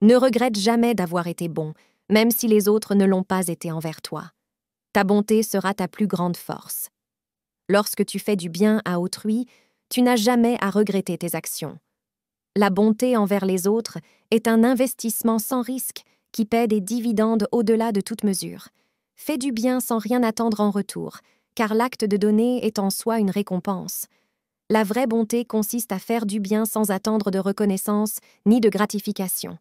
Ne regrette jamais d'avoir été bon, même si les autres ne l'ont pas été envers toi. Ta bonté sera ta plus grande force. Lorsque tu fais du bien à autrui, tu n'as jamais à regretter tes actions. La bonté envers les autres est un investissement sans risque qui paie des dividendes au-delà de toute mesure. Fais du bien sans rien attendre en retour, car l'acte de donner est en soi une récompense. La vraie bonté consiste à faire du bien sans attendre de reconnaissance ni de gratification.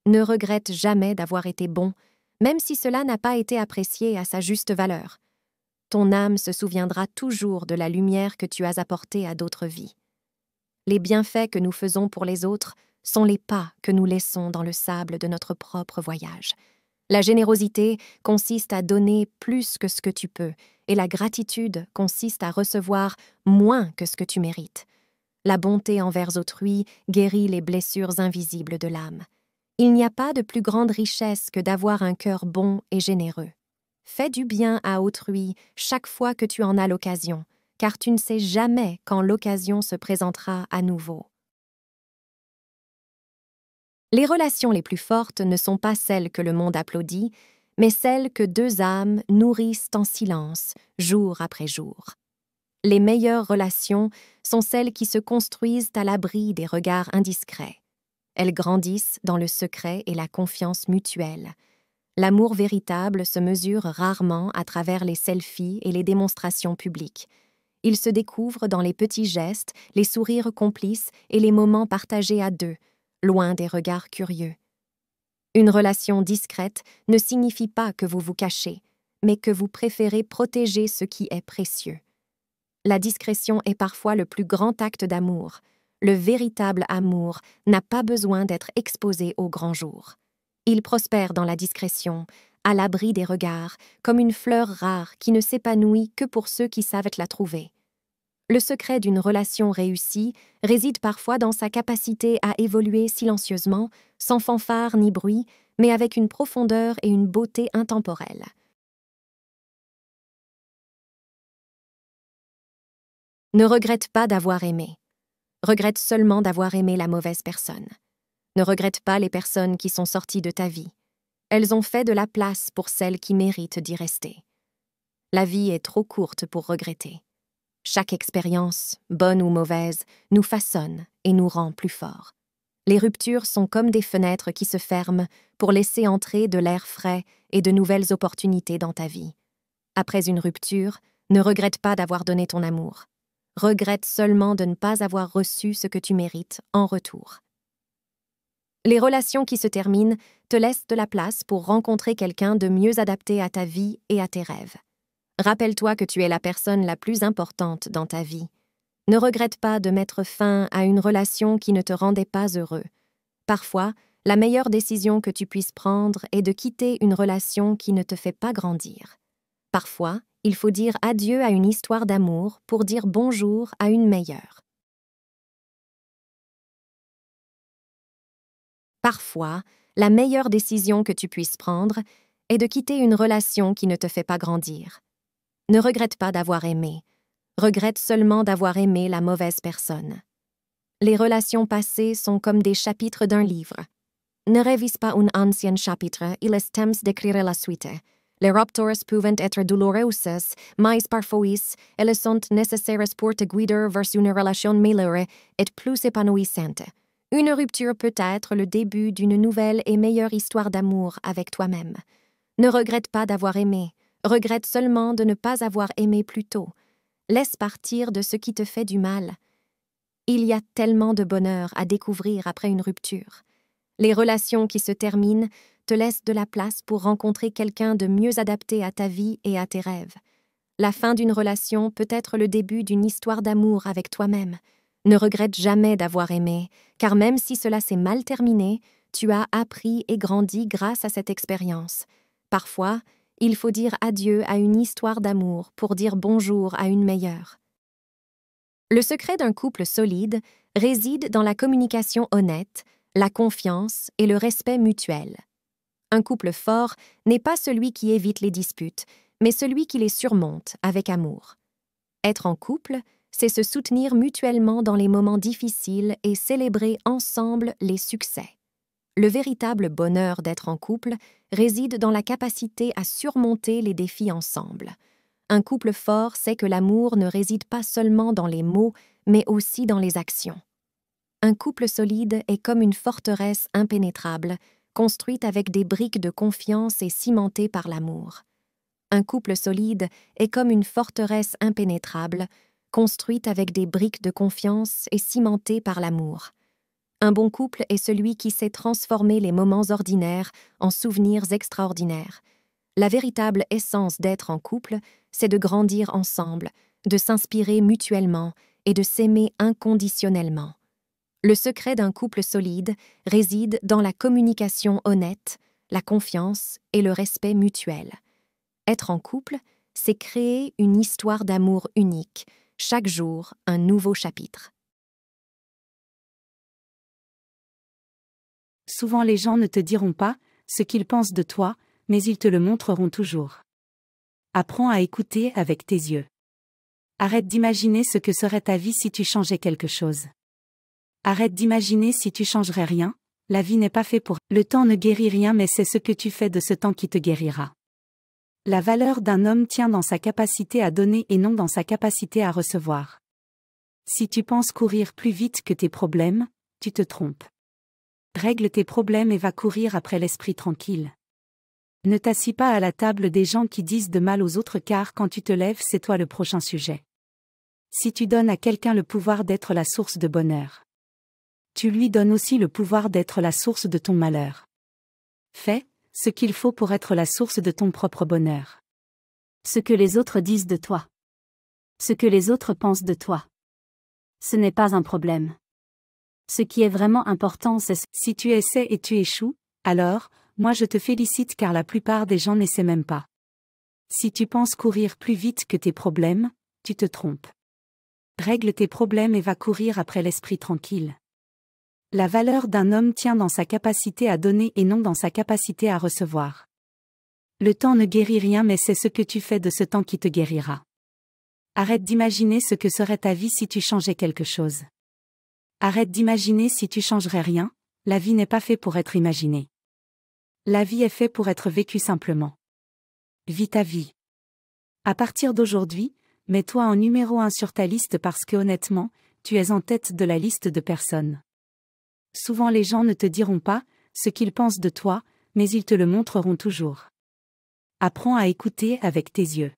Ne regrette jamais d'avoir été bon, même si cela n'a pas été apprécié à sa juste valeur. Ton âme se souviendra toujours de la lumière que tu as apportée à d'autres vies. Les bienfaits que nous faisons pour les autres sont les pas que nous laissons dans le sable de notre propre voyage. La générosité consiste à donner plus que ce que tu peux, et la gratitude consiste à recevoir moins que ce que tu mérites. La bonté envers autrui guérit les blessures invisibles de l'âme. Il n'y a pas de plus grande richesse que d'avoir un cœur bon et généreux. Fais du bien à autrui chaque fois que tu en as l'occasion, car tu ne sais jamais quand l'occasion se présentera à nouveau. Les relations les plus fortes ne sont pas celles que le monde applaudit, mais celles que deux âmes nourrissent en silence, jour après jour. Les meilleures relations sont celles qui se construisent à l'abri des regards indiscrets. Elles grandissent dans le secret et la confiance mutuelle. L'amour véritable se mesure rarement à travers les selfies et les démonstrations publiques. Il se découvre dans les petits gestes, les sourires complices et les moments partagés à deux, loin des regards curieux. Une relation discrète ne signifie pas que vous vous cachez, mais que vous préférez protéger ce qui est précieux. La discrétion est parfois le plus grand acte d'amour. Le véritable amour n'a pas besoin d'être exposé au grand jour. Il prospère dans la discrétion, à l'abri des regards, comme une fleur rare qui ne s'épanouit que pour ceux qui savent la trouver. Le secret d'une relation réussie réside parfois dans sa capacité à évoluer silencieusement, sans fanfare ni bruit, mais avec une profondeur et une beauté intemporelles. Ne regrette pas d'avoir aimé. Regrette seulement d'avoir aimé la mauvaise personne. Ne regrette pas les personnes qui sont sorties de ta vie. Elles ont fait de la place pour celles qui méritent d'y rester. La vie est trop courte pour regretter. Chaque expérience, bonne ou mauvaise, nous façonne et nous rend plus forts. Les ruptures sont comme des fenêtres qui se ferment pour laisser entrer de l'air frais et de nouvelles opportunités dans ta vie. Après une rupture, ne regrette pas d'avoir donné ton amour. Regrette seulement de ne pas avoir reçu ce que tu mérites en retour. Les relations qui se terminent te laissent de la place pour rencontrer quelqu'un de mieux adapté à ta vie et à tes rêves. Rappelle-toi que tu es la personne la plus importante dans ta vie. Ne regrette pas de mettre fin à une relation qui ne te rendait pas heureux. Parfois, la meilleure décision que tu puisses prendre est de quitter une relation qui ne te fait pas grandir. Parfois, il faut dire adieu à une histoire d'amour pour dire bonjour à une meilleure. Parfois, la meilleure décision que tu puisses prendre est de quitter une relation qui ne te fait pas grandir. Ne regrette pas d'avoir aimé. Regrette seulement d'avoir aimé la mauvaise personne. Les relations passées sont comme des chapitres d'un livre. Ne révise pas un ancien chapitre, il est temps d'écrire la suite. Les ruptures peuvent être douloureuses, mais parfois elles sont nécessaires pour te guider vers une relation meilleure et plus épanouissante. Une rupture peut être le début d'une nouvelle et meilleure histoire d'amour avec toi-même. Ne regrette pas d'avoir aimé. Regrette seulement de ne pas avoir aimé plus tôt. Laisse partir de ce qui te fait du mal. Il y a tellement de bonheur à découvrir après une rupture. Les relations qui se terminent te laissent de la place pour rencontrer quelqu'un de mieux adapté à ta vie et à tes rêves. La fin d'une relation peut être le début d'une histoire d'amour avec toi-même. Ne regrette jamais d'avoir aimé, car même si cela s'est mal terminé, tu as appris et grandi grâce à cette expérience. Parfois, il faut dire adieu à une histoire d'amour pour dire bonjour à une meilleure. Le secret d'un couple solide réside dans la communication honnête, la confiance et le respect mutuel. Un couple fort n'est pas celui qui évite les disputes, mais celui qui les surmonte avec amour. Être en couple, c'est se soutenir mutuellement dans les moments difficiles et célébrer ensemble les succès. Le véritable bonheur d'être en couple réside dans la capacité à surmonter les défis ensemble. Un couple fort sait que l'amour ne réside pas seulement dans les mots, mais aussi dans les actions. Un couple solide est comme une forteresse impénétrable, construite avec des briques de confiance et cimentée par l'amour. Un couple solide est comme une forteresse impénétrable, construite avec des briques de confiance et cimentée par l'amour. Un bon couple est celui qui sait transformer les moments ordinaires en souvenirs extraordinaires. La véritable essence d'être en couple, c'est de grandir ensemble, de s'inspirer mutuellement et de s'aimer inconditionnellement. Le secret d'un couple solide réside dans la communication honnête, la confiance et le respect mutuel. Être en couple, c'est créer une histoire d'amour unique, chaque jour un nouveau chapitre. Souvent les gens ne te diront pas ce qu'ils pensent de toi, mais ils te le montreront toujours. Apprends à écouter avec tes yeux. Arrête d'imaginer ce que serait ta vie si tu changeais quelque chose. Arrête d'imaginer si tu changerais rien, la vie n'est pas faite pour. Le temps ne guérit rien, mais c'est ce que tu fais de ce temps qui te guérira. La valeur d'un homme tient dans sa capacité à donner et non dans sa capacité à recevoir. Si tu penses courir plus vite que tes problèmes, tu te trompes. Règle tes problèmes et va courir après l'esprit tranquille. Ne t'assis pas à la table des gens qui disent de mal aux autres, car quand tu te lèves, c'est toi le prochain sujet. Si tu donnes à quelqu'un le pouvoir d'être la source de bonheur, tu lui donnes aussi le pouvoir d'être la source de ton malheur. Fais ce qu'il faut pour être la source de ton propre bonheur. Ce que les autres disent de toi, ce que les autres pensent de toi, ce n'est pas un problème. Ce qui est vraiment important, c'est si tu essaies et tu échoues, alors, moi je te félicite, car la plupart des gens n'essaient même pas. Si tu penses courir plus vite que tes problèmes, tu te trompes. Règle tes problèmes et va courir après l'esprit tranquille. La valeur d'un homme tient dans sa capacité à donner et non dans sa capacité à recevoir. Le temps ne guérit rien, mais c'est ce que tu fais de ce temps qui te guérira. Arrête d'imaginer ce que serait ta vie si tu changeais quelque chose. Arrête d'imaginer si tu changerais rien, la vie n'est pas faite pour être imaginée. La vie est faite pour être vécue simplement. Vis ta vie. À partir d'aujourd'hui, mets-toi en numéro 1 sur ta liste, parce que honnêtement, tu es en tête de la liste de personnes. Souvent les gens ne te diront pas ce qu'ils pensent de toi, mais ils te le montreront toujours. Apprends à écouter avec tes yeux.